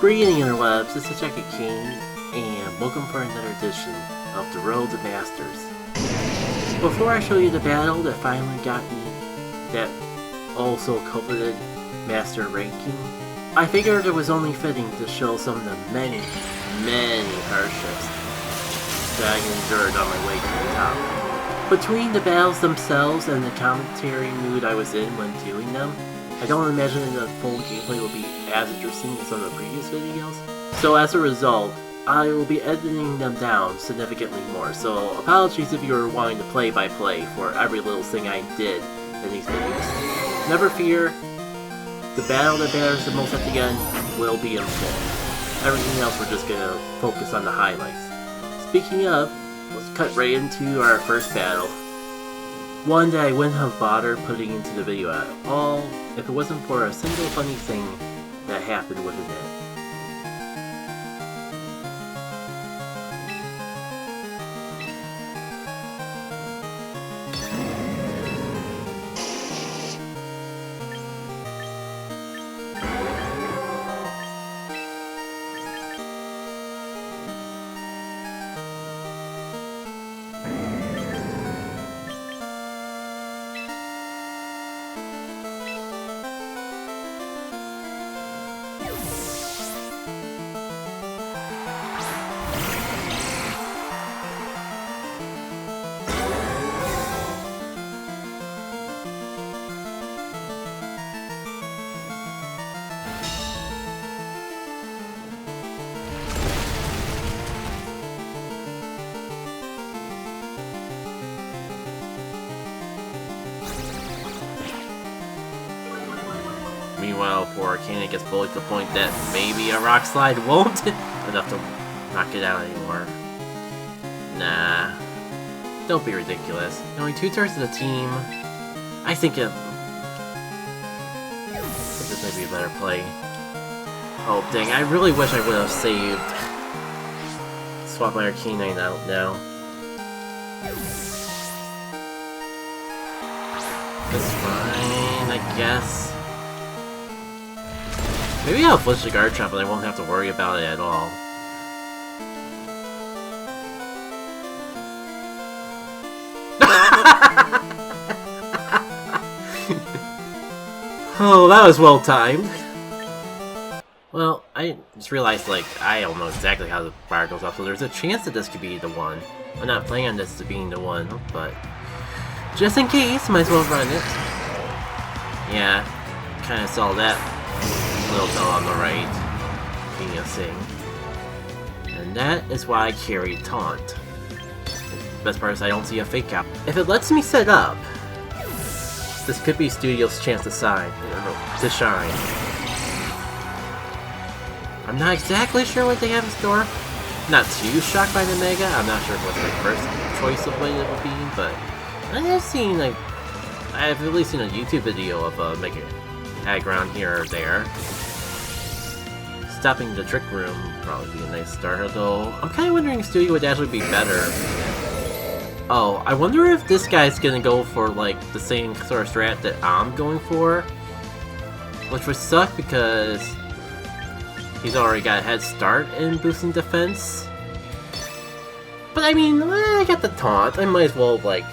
Greetings interwebs, this is Jackie King, and welcome for another edition of The Road to Masters. Before I show you the battle that finally got me that also coveted Master ranking, I figured it was only fitting to show some of the many hardships that I endured on my way to the top. Between the battles themselves and the commentary mood I was in when doing them, I don't imagine the full gameplay will be as interesting as some of the previous videos. So as a result, I will be editing them down significantly more. So apologies if you were wanting to play-by-play for every little thing I did in these videos. Never fear, the battle that matters the most at the end will be in full. Everything else we're just gonna focus on the highlights. Speaking of, let's cut right into our first battle. One that I wouldn't have bothered putting into the video at all if it wasn't for a single funny thing that happened within it. Meanwhile, poor Arcanine gets bullied to the point that maybe a rock slide won't enough to knock it out anymore. Nah. Don't be ridiculous. Only 2 turns to the team. I think this may be a better play. Oh dang, I really wish I would have saved. Swap my Arcanine out now. That's fine, I guess. Maybe I'll flinch the guard trap and I won't have to worry about it at all. Oh, that was well timed. Well, I just realized, like, I don't know exactly how the fire goes off, so there's a chance that this could be the one. I'm not planning on this to being the one, but just in case, might as well run it. Yeah, kind of saw that little bell on the right being a thing. And that is why I carry Taunt. The best part is I don't see a fake out. If it lets me set up, this could be Studio's chance to shine. I'm not exactly sure what they have in store. Not too shocked by the Mega. I'm not sure what my first choice of what it would be, but I've at least seen a YouTube video of a Mega around here or there. Stopping the trick room would probably be a nice start, although I'm kind of wondering if Studio would actually be better. Oh, I wonder if this guy's gonna go for like the same sort of strat that I'm going for, which would suck because he's already got a head start in boosting defense. But I mean, I got the taunt. I might as well like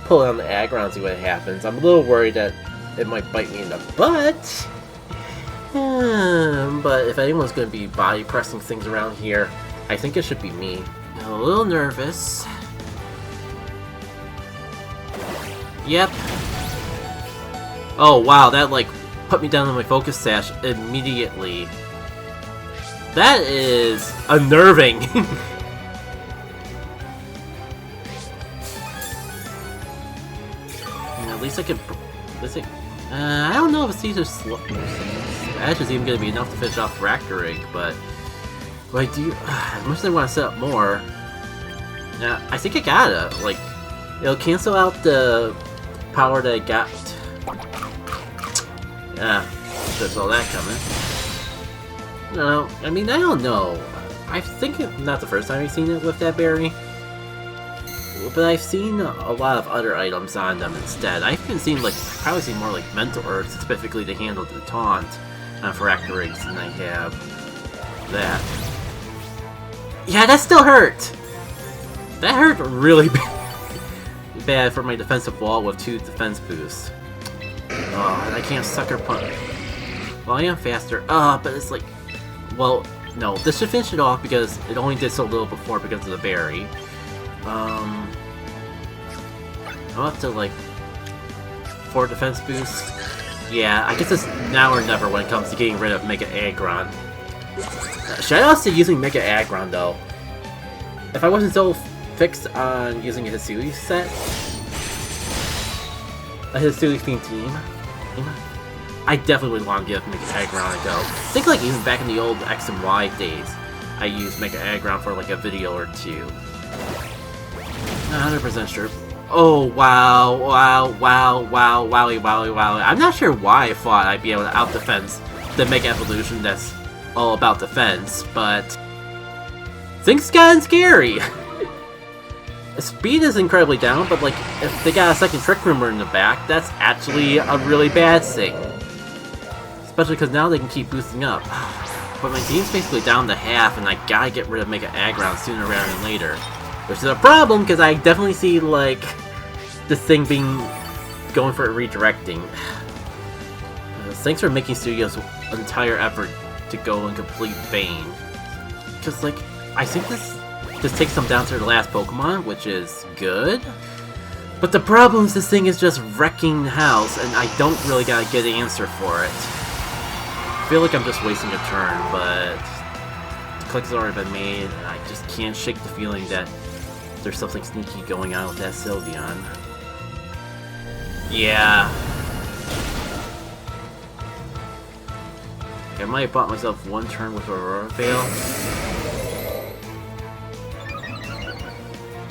pull it on the aggro and see what happens. I'm a little worried that it might bite me in the butt. But if anyone's going to be body pressing things around here, I think it should be me. I'm a little nervous. Yep. Oh wow, that like put me down on my focus sash immediately. That is unnerving. At least I could. I don't know if Caesar's Edge is even going to be enough to finish off Fracturing, but I do. As much as I want to set up more, yeah, I think I gotta. Like, it'll cancel out the power that I got. Yeah, should saw that coming. No, I mean I don't know. I think it's not the first time I've seen it with that berry. But I've seen a lot of other items on them instead. I've even seen, like, probably seen more like Mental Earth specifically to handle the taunt for Actorigs than I have that. Yeah, that still hurt! That hurt really bad for my defensive wall with 2 defense boosts. Oh, and I can't sucker punch. Well, I am faster. But it's like... Well, no. This should finish it off because it only did so little before because of the berry. I'm up to like 4 defense boosts. Yeah, I guess it's now or never when it comes to getting rid of Mega Aggron. Shoutouts to using Mega Aggron though. If I wasn't so fixed on using a Hissui set, a Hissui themed team, I definitely would want to give Mega Aggron a go. I think like even back in the old X and Y days, I used Mega Aggron for like a video or 2. Not 100% sure. Oh wow, wowie. I'm not sure why I thought I'd be able to out-defense the Mega Evolution that's all about defense, but things gotten scary. Speed is incredibly down, but like if they got a second Trick Room in the back, that's actually a really bad thing. Especially because now they can keep boosting up. But my team's basically down to half, and I gotta get rid of Mega Aggron sooner rather than later. Which is a problem, because I definitely see, like, this thing going for redirecting. Thanks for making Studio's entire effort to go in complete vain. Because, like, I think this just takes them down to the last Pokemon, which is good. But the problem is this thing is just wrecking the house, and I don't really got a good answer for it. I feel like I'm just wasting a turn, but the click's already been made, and I just can't shake the feeling that there's something sneaky going on with that Sylveon. Yeah. I might have bought myself 1 turn with Aurora Veil.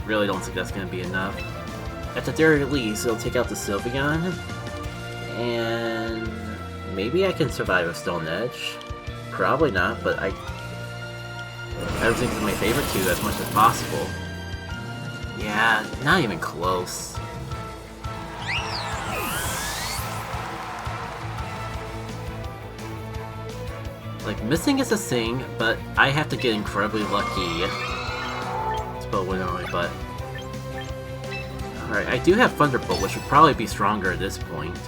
Really don't think that's going to be enough. At the very least, it'll take out the Sylveon. And maybe I can survive a Stone Edge. Probably not, but everything's in my favor too as much as possible. Yeah, not even close. Like, missing is a thing, but I have to get incredibly lucky. Spell win only, but... Alright, I do have Thunderbolt, which would probably be stronger at this point.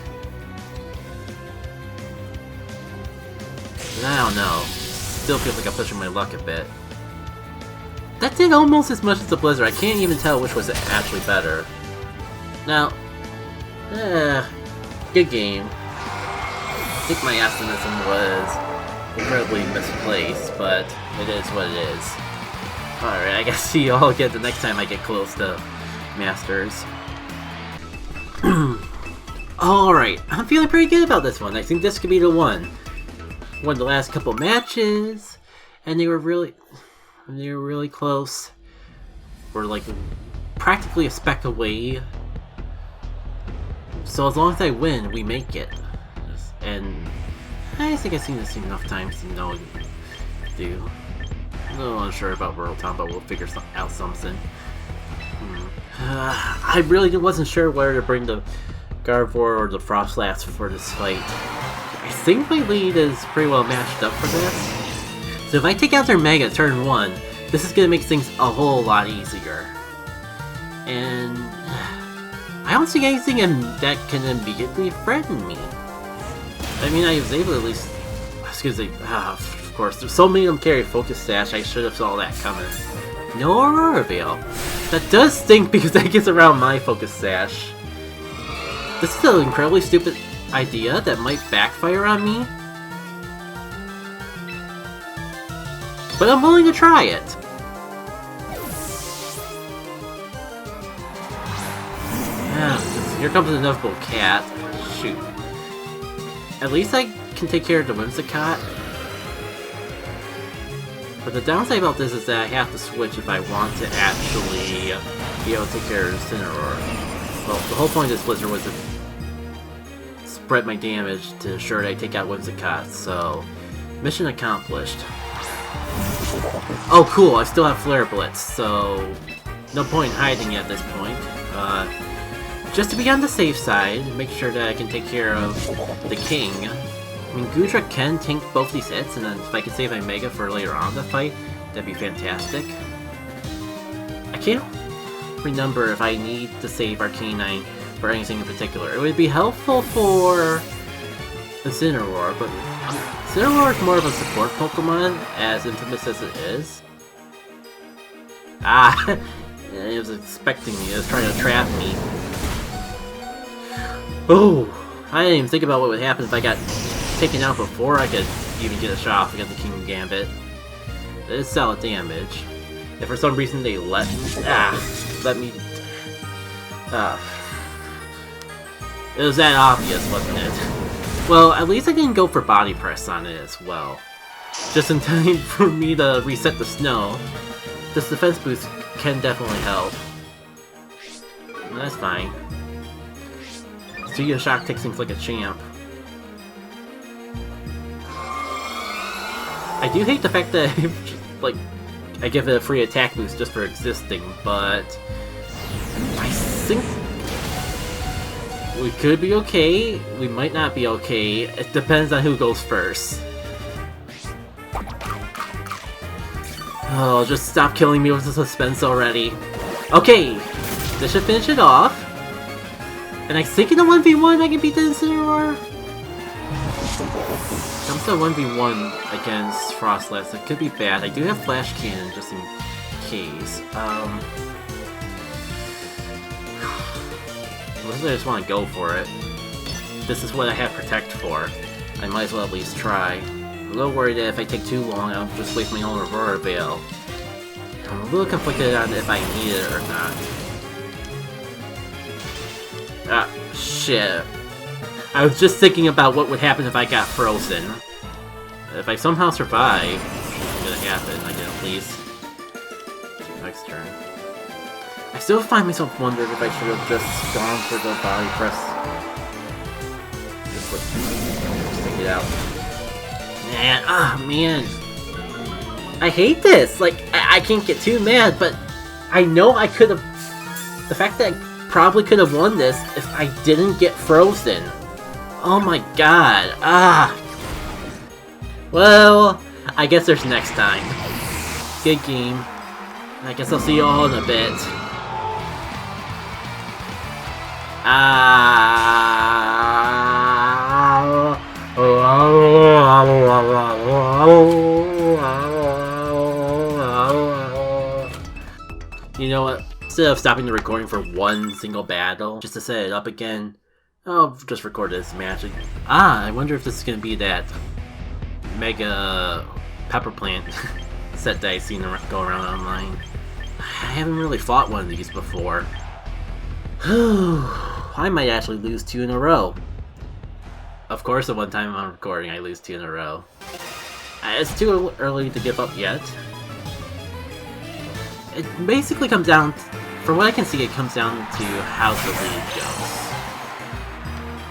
But I don't know. Still feels like I'm pushing my luck a bit. That did almost as much as the Blizzard. I can't even tell which was actually better. Now, good game. I think my optimism was incredibly misplaced, but it is what it is. Alright, I guess see you all again the next time I get close to Masters. Alright, I'm feeling pretty good about this one. I think this could be the one. Won the last couple matches, and they were really close. We're like practically a speck away. So as long as I win, we make it. And I think I've seen this enough times to know what to do. I'm a little unsure about World Town, but we'll figure out something. I really wasn't sure whether to bring the Gardevoir or the Frostlass for this fight. I think my lead is pretty well matched up for this. So if I take out their Mega turn 1, this is going to make things a whole lot easier. And I don't see anything that can immediately threaten me. I mean, I was able to at least... Excuse me. Of course, there's so many of them carry Focus Sash, I should have saw that coming. No Aurora Veil. That does stink because that gets around my Focus Sash. This is an incredibly stupid idea that might backfire on me. But I'm willing to try it. Yeah, here comes an inevitable cat. Shoot. At least I can take care of the Whimsicott. But the downside about this is that I have to switch if I want to actually be able to take care of Incineroar. Well, the whole point of this Blizzard was to spread my damage to ensure that I take out Whimsicott, so mission accomplished. Oh cool, I still have Flare Blitz, so no point in hiding at this point. Just to be on the safe side, make sure that I can take care of the king. I mean, Gudra can tank both these hits, and then if I could save my Mega for later on in the fight, that'd be fantastic. I can't remember if I need to save Arcanine for anything in particular. It would be helpful for Incineroar, but Incineroar is more of a support Pokemon, as infamous as it is. Ah! It was expecting me, it was trying to trap me. Oh! I didn't even think about what would happen if I got taken out before I could even get a shot off against the King Gambit. That is solid damage. If for some reason they let me... It was that obvious, wasn't it? Well, at least I didn't go for Body Press on it as well. Just in time for me to reset the snow. This defense boost can definitely help. That's fine. Studio Shock takes things like a champ. I do hate the fact that like I give it a free attack boost just for existing, but I think we could be okay. We might not be okay. It depends on who goes first. Oh, just stop killing me with the suspense already. Okay, this should finish it off. And I think in a 1v1 I can beat the Incineroar. Comes to 1v1 against Frostlass, it could be bad. I do have Flash Cannon just in case. Unless I just want to go for it. This is what I have Protect for. I might as well at least try. I'm a little worried that if I take too long, I'll just waste my own Aurora Veil. I'm a little conflicted on if I need it or not. Ah, shit. I was just thinking about what would happen if I got frozen. If I somehow survive, it's gonna happen, I can at least. Next turn. I still find myself wondering if I should have just gone for the Body Press. Just take it out. Man, I hate this! Like, I can't get too mad, but I know I could have... The fact that I probably could have won this if I didn't get frozen. Oh my god, Well, I guess there's next time. Good game. I guess I'll see you all in a bit. You know what? Instead of stopping the recording for one single battle, just to set it up again, I'll just record this match. I wonder if this is gonna be that Mega Pepper Plant set that I've seen go around online. I haven't really fought one of these before. I might actually lose 2 in a row. Of course, the one time I'm recording, I lose 2 in a row. It's too early to give up yet. It basically comes down, from what I can see, it comes down to how the lead goes.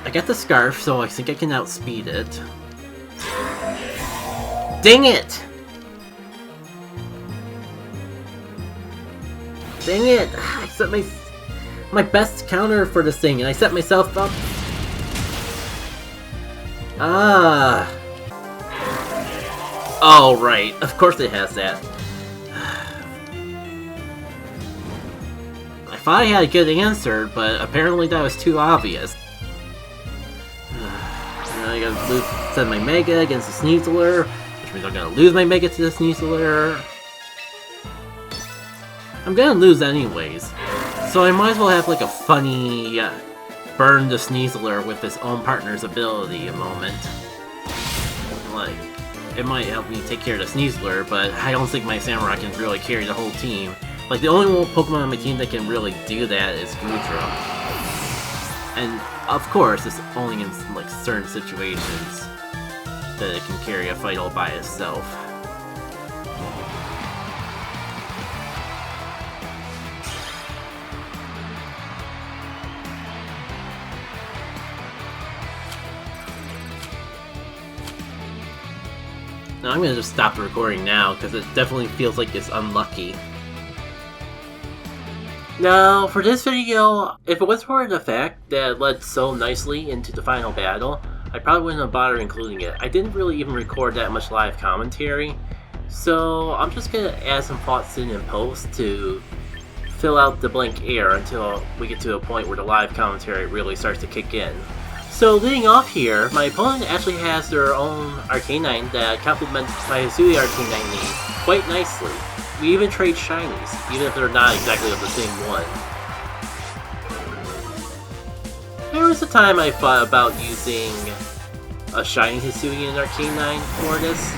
I got the Scarf, so I think I can outspeed it. Dang it! Dang it! I set my best counter for this thing, and I set myself up. Oh, right. Of course it has that. I thought I had a good answer, but apparently that was too obvious. I gotta send my Mega against the Sneasler, which means I'm gonna lose my Mega to the Sneasler. I'm gonna lose anyways, so I might as well have like a funny burn the Sneasler with his own partner's ability a moment. Like, it might help me take care of the Sneasler, but I don't think my Samurai can really carry the whole team. Like, the only Pokemon on my team that can really do that is Gudra. And, of course, it's only in, like, certain situations that it can carry a fight all by itself. Now, I'm gonna just stop the recording now, because it definitely feels like it's unlucky. Now, for this video, if it was for the fact that it led so nicely into the final battle, I probably wouldn't have bothered including it. I didn't really even record that much live commentary, so I'm just gonna add some thoughts in post to fill out the blank air until we get to a point where the live commentary really starts to kick in. So leading off here, my opponent actually has their own Arcanine that complements my Hissui Arcanine knee quite nicely. We even trade shinies, even if they're not exactly of the same one. There was a time I thought about using a shiny Hissui and Arcanine for this,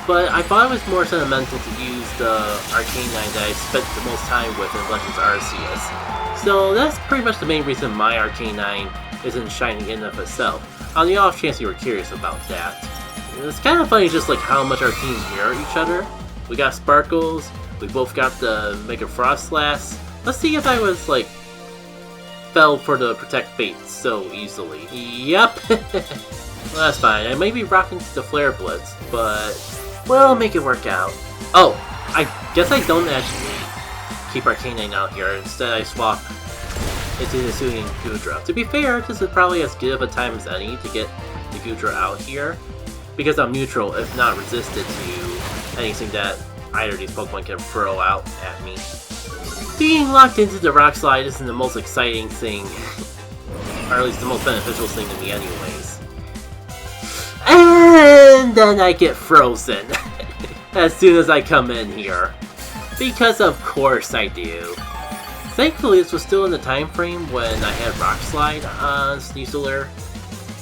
but I thought it was more sentimental to use the Arcanine that I spent the most time with in Legends Arceus. So that's pretty much the main reason my Arcanine isn't shiny in and of itself, on the off chance you were curious about that. It's kind of funny just like how much our teams mirror each other. We got Sparkles, we both got the Mega Frostlass. Let's see if I was like fell for the Protect Fate so easily. Yep. Well, that's fine. I may be rocking the Flare Blitz, but we'll make it work out. Oh, I guess I don't actually keep Arcanine out here. Instead, I swap into Hissui and Goodra. To be fair, this is probably as good of a time as any to get the Goodra out here, because I'm neutral, if not resisted to anything that either of these Pokemon can throw out at me. Being locked into the Rock Slide isn't the most exciting thing, or at least the most beneficial thing to me anyways. And then I get frozen as soon as I come in here. Because of course I do. Thankfully this was still in the time frame when I had Rock Slide on Sneasler,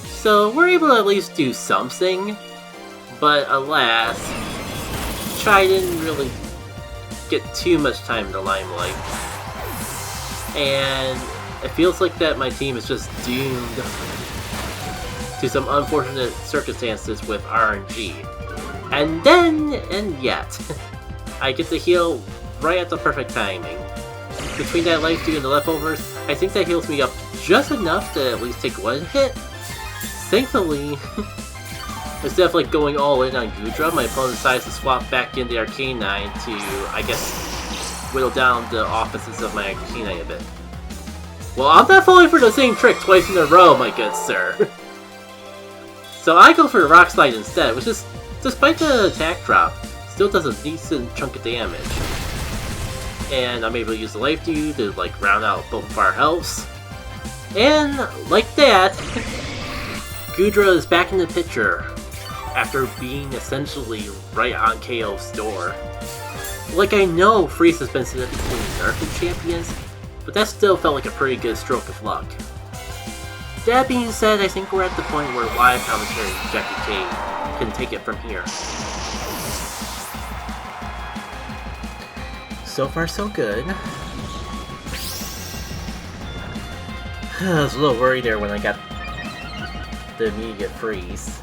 so we're able to at least do something, but alas, Chai didn't really get too much time in the limelight, and it feels like that my team is just doomed to some unfortunate circumstances with RNG. And yet, I get to heal right at the perfect timing. Between that life steal and the leftovers, I think that heals me up just enough to at least take one hit. Thankfully, instead of like going all in on Goodra, my opponent decides to swap back in the Arcanine to, I guess, whittle down the offenses of my Arcanine a bit. Well, I'm not falling for the same trick twice in a row, my good sir. So I go for the Rock Slide instead, which is, despite the attack drop, still does a decent chunk of damage. And I'm able to use the Life Dew to like round out both of our healths. And like that, Goodra is back in the picture after being essentially right on KO's door. Like, I know Freeze has been significantly nerfed in Champions, but that still felt like a pretty good stroke of luck. That being said, I think we're at the point where live commentary Jackie K can take it from here. So far so good. I was a little worried there when I got the immediate freeze.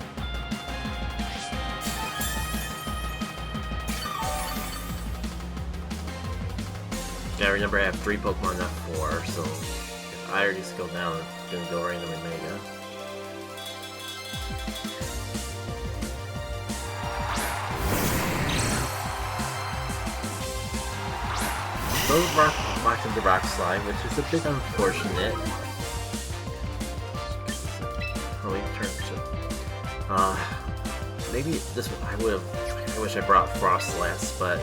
Yeah, remember I have 3 Pokemon, not 4, so if I already go down, it's gonna go right into my Mega. Both locked into Rock Slide, which is a bit unfortunate. Oh, we turn to maybe this one I wish I brought Frostlass, but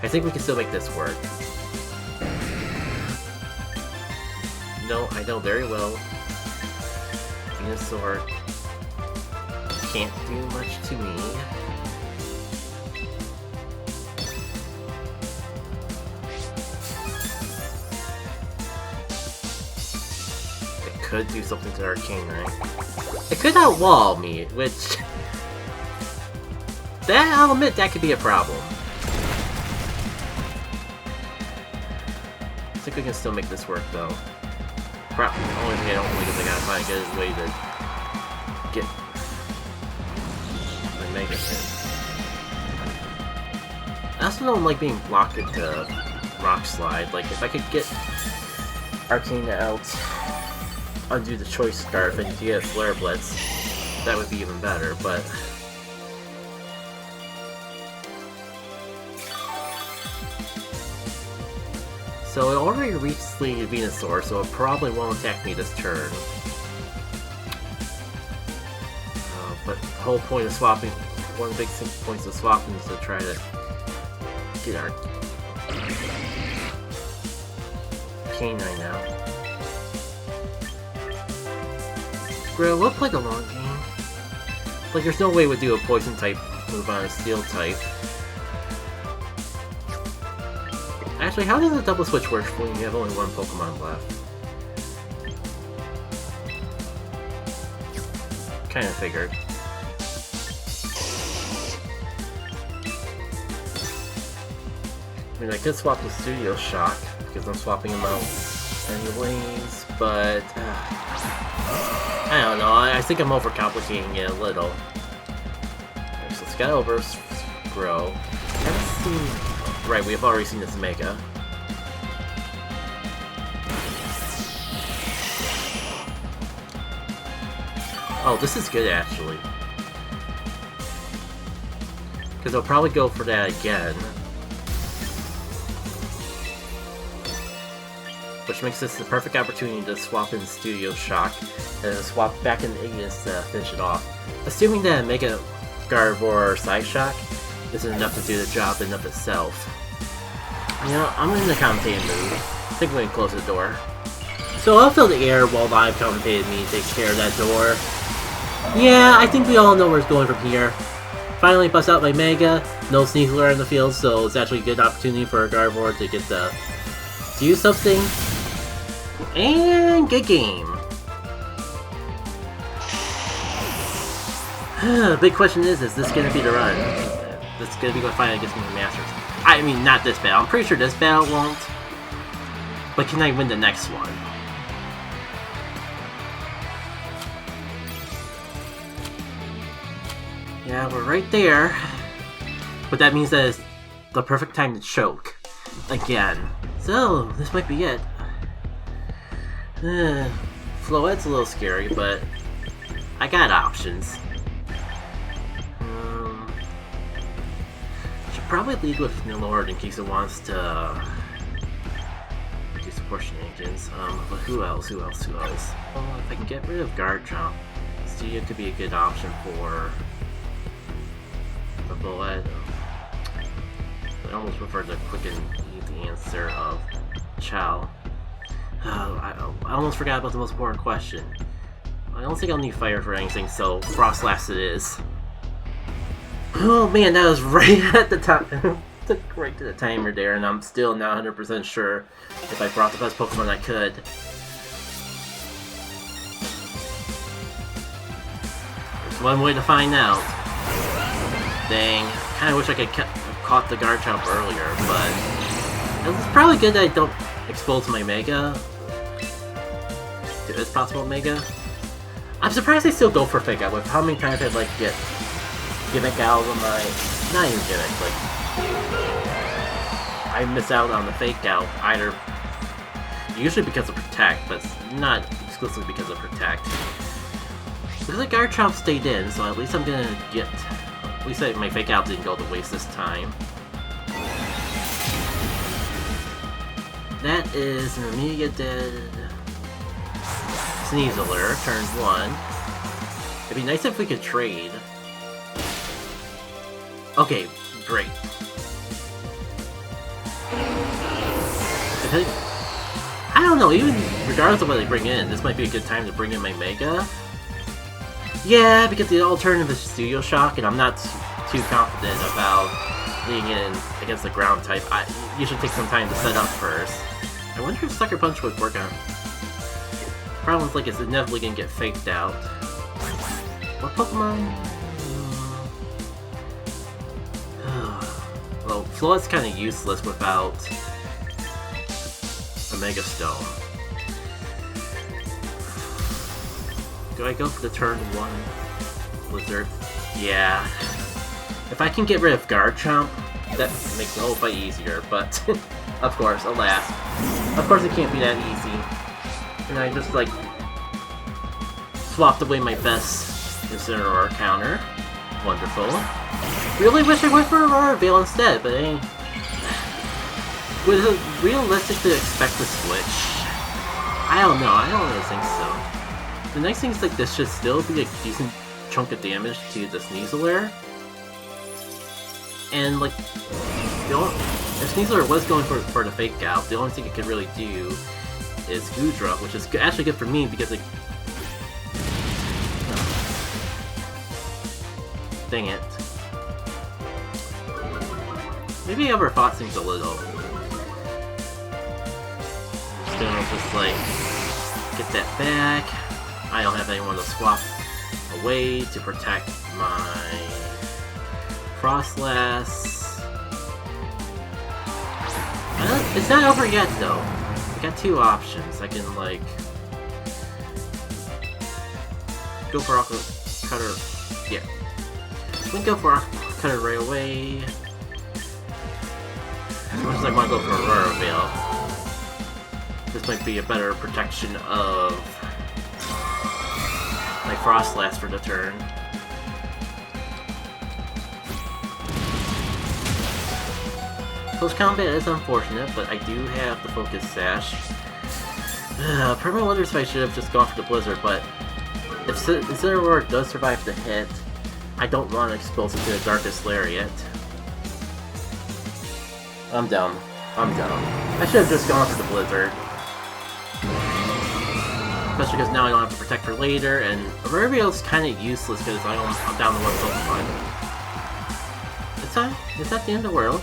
I think we can still make this work. No, I know very well Venusaur can't do much to me. It could do something to Arcanine. It could outwall me, which... I'll admit that could be a problem. I think we can still make this work though. The only thing I don't think is I gotta find a good way to get my Mega hit. I also don't like being blocked into Rock Slide. Like, if I could get Arcana out, undo the Choice Scarf, and get Flare Blitz, that would be even better, but... So it already reached the Venusaur, so it probably won't attack me this turn. But the whole point of swapping, one of the big points of swapping is to try to get our canine now. Bro, we'll play the long game. Like, there's no way we'd do a poison type move on a steel type. Actually, how does the double switch work when you have only one Pokemon left? Kinda figured. I mean, I could swap the Studio Shock, because I'm swapping them out anyways, but... I don't know, I think I'm overcomplicating it a little. Okay, so Skylover's grow. Haven't seen... Right, we've already seen this Mega. Oh, this is good actually. Because I'll probably go for that again. Which makes this the perfect opportunity to swap in Studio Shock and then swap back in Ignis to finish it off. Assuming that Mega Gardevoir or Psyshock isn't enough to do the job in of itself. You know, I'm in the commentating mood. I think I'm going to close the door. So I'll fill the air while live commentating me takes care of that door. Yeah, I think we all know where it's going from here. Finally bust out my Mega, no Sneasler in the field, so it's actually a good opportunity for a Gardevoir to get the... do something. And good game. The big question is this gonna be the run? This is gonna be my fight against my Masters. I mean, not this battle. I'm pretty sure this battle won't. But can I win the next one? Yeah, we're right there. But that means that it's the perfect time to choke. Again. So, this might be it. Floette's a little scary, but I got options. Should probably lead with Nilord in case it wants to do some more shenanigans. But who else? Well, if I can get rid of Garchomp, Studio could be a good option for Floette. I almost prefer the quick and easy answer of Chow. I almost forgot about the most important question. I don't think I'll need fire for anything, so Frostlass it is. Oh man, that was right at the time. Right to the timer there, and I'm still not 100% sure if I brought the best Pokemon I could. There's one way to find out. Dang, kinda wish I could caught the Garchomp earlier, but it's probably good that I don't expose my Mega. If it's possible Mega. I'm surprised they still go for Fake Out with how many times I'd like get Gimmick out of my... not even Gimmick, like... I miss out on the Fake Out either... usually because of Protect, but not exclusively because of Protect. Because the Garchomp stayed in, so at least I'm gonna get... at least my Fake Out didn't go to waste this time. That is an Amiga dead Sneasler, turn 1. It'd be nice if we could trade. Okay, great. I don't know, even regardless of what they bring in, this might be a good time to bring in my Mega. Yeah, because the alternative is Studio Shock, and I'm not too confident about leading in against the ground type. You should take some time to set up first. I wonder if Sucker Punch would work on. Problem is, like, it's inevitably gonna get faked out. What Pokemon? Well, Floette's kind of useless without a Mega Stone. Do I go for the turn 1 Blizzard? Yeah. If I can get rid of Garchomp, that makes the whole fight easier, but of course, alas. Of course it can't be that easy. And I just, like, swapped away my best Incineroar counter. Wonderful. Really wish I went for Aurora Veil instead, but was it realistic to expect the switch? I don't know, I don't really think so. The nice thing is, like, this should still be a decent chunk of damage to the Sneasler. And like, if Sneasler was going for the Fake Out, the only thing it could really do is Goodra, which is actually good for me because it... Dang it. Maybe I overthought things a little. Just like, get that back. I don't have anyone to swap away to protect my Frostlass. It's not over yet though. I got two options. I can like go for Aqua Cutter. Yeah. We can go for Aqua Cutter right away. As much as I want to go for Aurora Veil. This might be a better protection of my Frostlass for the turn. Close combat is unfortunate, but I do have the Focus Sash. Perma wonders if I should have just gone for the Blizzard, but if Incineroar does survive the hit, I don't want to expose it to the Darkest Lariat. I'm down. I'm down. I should have just gone for the Blizzard. Especially because now I don't have to protect for later, and Aurora Veil is kind of useless because I'm down to one Pokemon. It's fine. It's not the end of the world.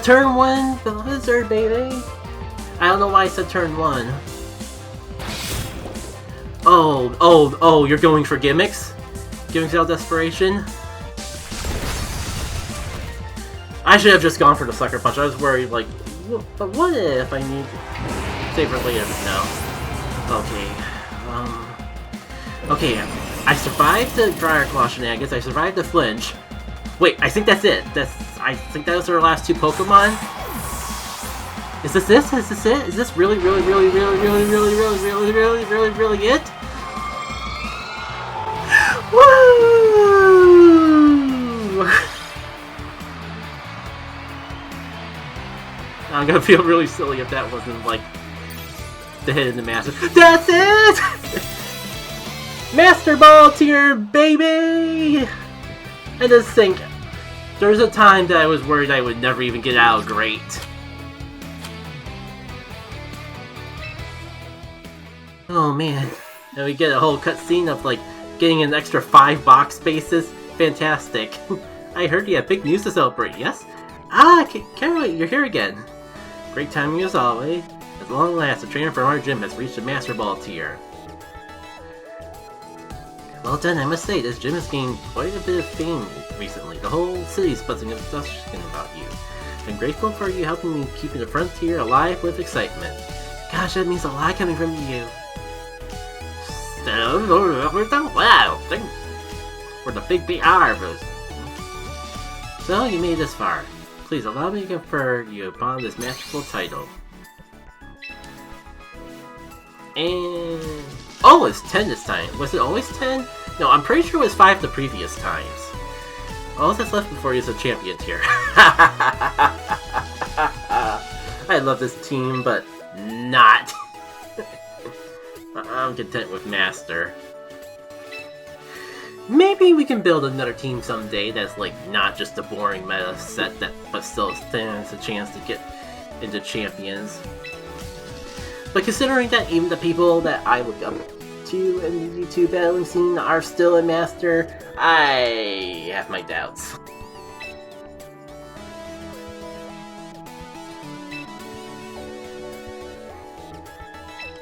Turn 1 Blizzard, baby! I don't know why I said turn 1. Oh, you're going for gimmicks? Gimmicks out of desperation? I should have just gone for the Sucker Punch. I was worried, like, but what if I need to save for later? No. Okay. Okay, I survived the Dryer Claw shenanigans, I survived the flinch. Wait, I think that's it. I think those are our last two Pokemon. Is this it? Is this it? Is this really it? Woo! I'm gonna feel really silly if that wasn't like the hit in the master. That's it! Master Ball tier, baby! I just think there was a time that I was worried I would never even get out great. Oh man. And we get a whole cutscene of like getting an extra 5 box spaces. Fantastic. I heard you have big news to celebrate, yes? Ah, Caroline, you're here again. Great timing as always. At long last, a trainer from our gym has reached the Master Ball tier. Well done, I must say, this gym has gained quite a bit of fame recently. The whole city's buzzing with discussion about you. I'm grateful for you helping me keep the frontier alive with excitement. Gosh, that means a lot coming from you. Wow, thanks for the big BR. So, you made it this far. Please allow me to confer you upon this masterful title. And... oh, it's 10 this time. Was it always 10? No, I'm pretty sure it was 5 the previous times. All that's left before you is a champion tier. I love this team, but not. I'm content with Master. Maybe we can build another team someday that's like not just a boring meta set that but still stands a chance to get into champions. But considering that even the people that I look up to in the YouTube battling scene are still a Master, I have my doubts.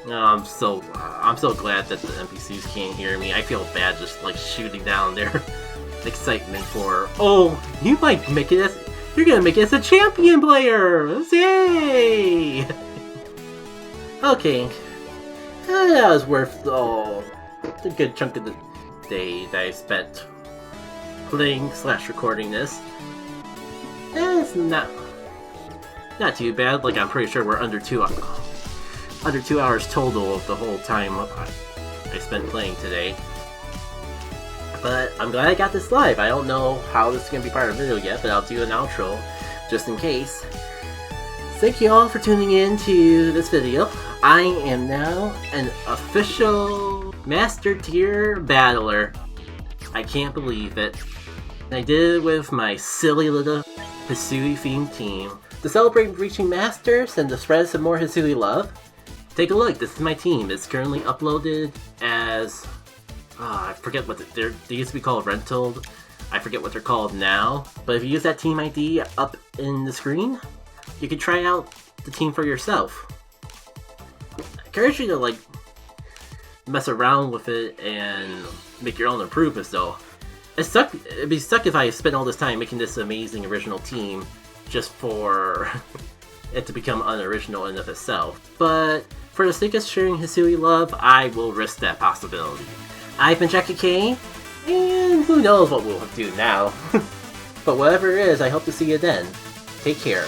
I'm so glad that the NPCs can't hear me. I feel bad just like shooting down their excitement for, oh, you might make it as, you're gonna make it as a champion player! Yay! Okay, that was worth the good chunk of the day that I spent playing / recording this. It's not too bad. Like, I'm pretty sure we're under 2 hours total of the whole time I spent playing today. But I'm glad I got this live. I don't know how this is going to be part of the video yet, but I'll do an outro just in case. Thank you all for tuning in to this video. I am now an official Master Tier Battler. I can't believe it. And I did it with my silly little Hissui themed team. To celebrate reaching Masters and to spread some more Hissui love, take a look, this is my team. It's currently uploaded as... I forget what they used to be called rentaled. I forget what they're called now. But if you use that team ID up in the screen, you can try out the team for yourself. I encourage you to like mess around with it and make your own improvements though. It'd be stuck if I spent all this time making this amazing original team just for it to become unoriginal in of itself. But for the sake of sharing Hissui love, I will risk that possibility. I've been Jackie K, and who knows what we'll do now. But whatever it is, I hope to see you then. Take care.